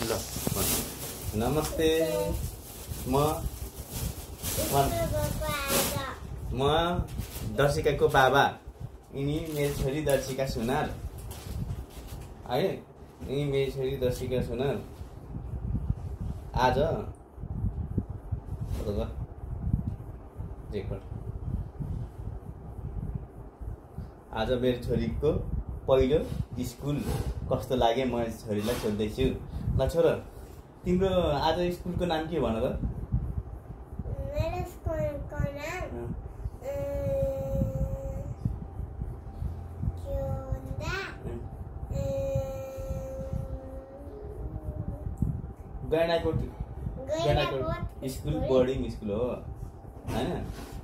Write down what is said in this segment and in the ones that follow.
ल नमस्ते म दर्शिकाको बाबा यिनी मेरो छोरी दर्शिका सुनार है यिनी मेरो छोरी दर्शिका सुनार आज मेरो छोरीको पहिलो स्कुल कस्तो लाग्यो म छोरीलाई सोध्दैछु। ल छोरा तिम्रो आज स्कुलको नाम के भन त? मेरो स्कुलको नाम गैंडाकोट स्कुल बोर्डिङ स्कुल हो हैन?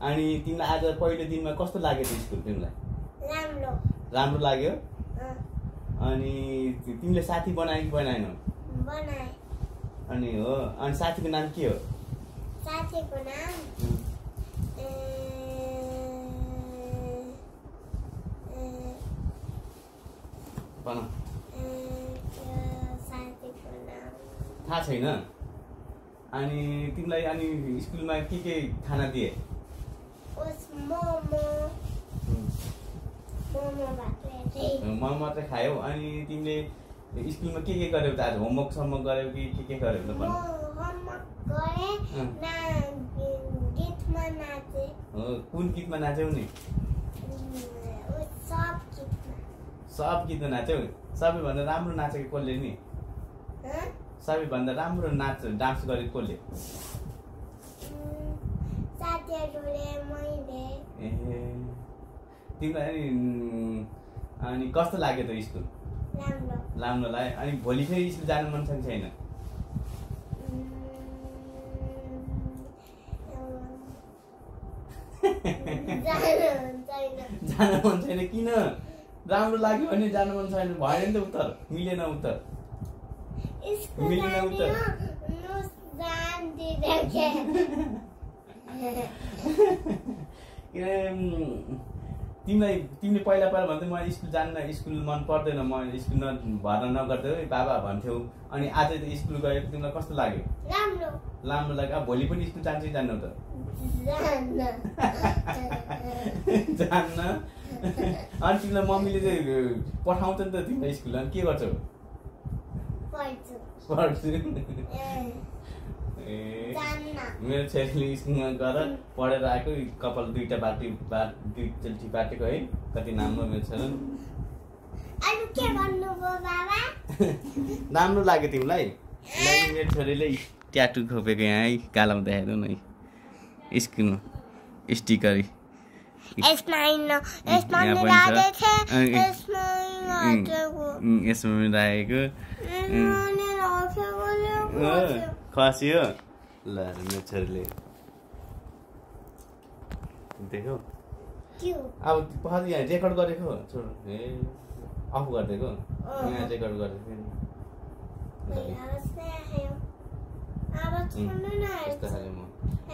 अनि तिमीलाई आज पहिलो दिनमा कस्तो लाग्यो त स्कुल तिमीलाई? राम्रो लाग्यो। अनि तिमीले साथी बनायो कि बनाएनौ? बनाए। अनि हो अनि साथीको नाम के हो? साथीको नाम भन। साथीको नाम थाहा छैन। अनि तिमीलाई अनि स्कुलमा के खाना दिए? मोमो मात्रै खायौ। अनि तिमीले स्कुलमा के गर्यौ त आज? होमवर्क समवर्क गर्यौ कि के गर्यौ त भन। होमवर्क गरे गीतमा नाचे। हो कुन गीतमा नाच्यौ नि? सब गीतमा नाच्यौ। सबैभन्दा राम्रो नाचेको कसले नि? सबैभन्दा राम्रो डान्स गरेको कसले? साथीहरुले, मैले। तिमीलाई अनि कस्तो लाग्यो त स्कुल? राम्रो लाग्यो। अनि भोलि फेरि स्कुल जानु मन छ कि छैन? जानु मन छैन किन? राम्रो लाग्यो भने जानु मन छैन भएन नि त उत्तर मिलेन उत्तर। मिलेन उत्तर। तिमीले पहिला भन्थ्यौ म स्कुल जान्न, स्कुल मन पर्दैन, म स्कुल भर्ना नगर्दै बाबा भन्थ्यौ। अनि आज त स्कुल गयो तिमीलाई कस्तो लाग्यो? राम्रो लाग्यो। अब भोलि पनि स्कुल जान्छ कि जान्नौ त? जान्न। अनि तिमीलाई मम्मीले चाहिँ पठाउँछ नि त तिमीलाई स्कुल, अनि के गर्छौ? पढ्छु। मेरो छोरीले स्कुलमा गएर पढेर आएको, कपाल दुईचोटि बाटेको है। कति राम्रो मेरो छोरा। राम्रो लाग्यो तिमीलाई? मेरो छोरीले ट्याटु खोपेको यहाँ है, गालामा देखाइदेऊ न स्कुलमा स्टिकर। यसमा राखेको खस्यो। ल मेरो छोरीले देखो अब पछि यहाँ रेकर्ड गरेको छोड अफ गरिदिएको यहाँ रेकर्ड गरेको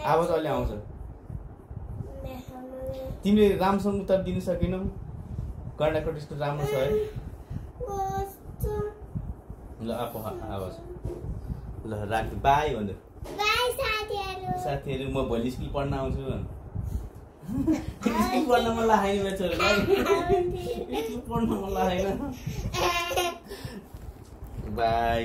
आवाज अहिले आउँछ। तिमीले राम्रोसँग उत्तर दिन सकेनौ? गैंडाकोट स्कुल राम्रो छ है? ल आवाज ल राख। बाई भन्नु। साथीहरू म भोलि स्कुल पढ्न आउँछु। स्कुल पढ्न मन लागेन मेरो छोरीलाई। स्कुल पढ्न मन लागेन। बाई।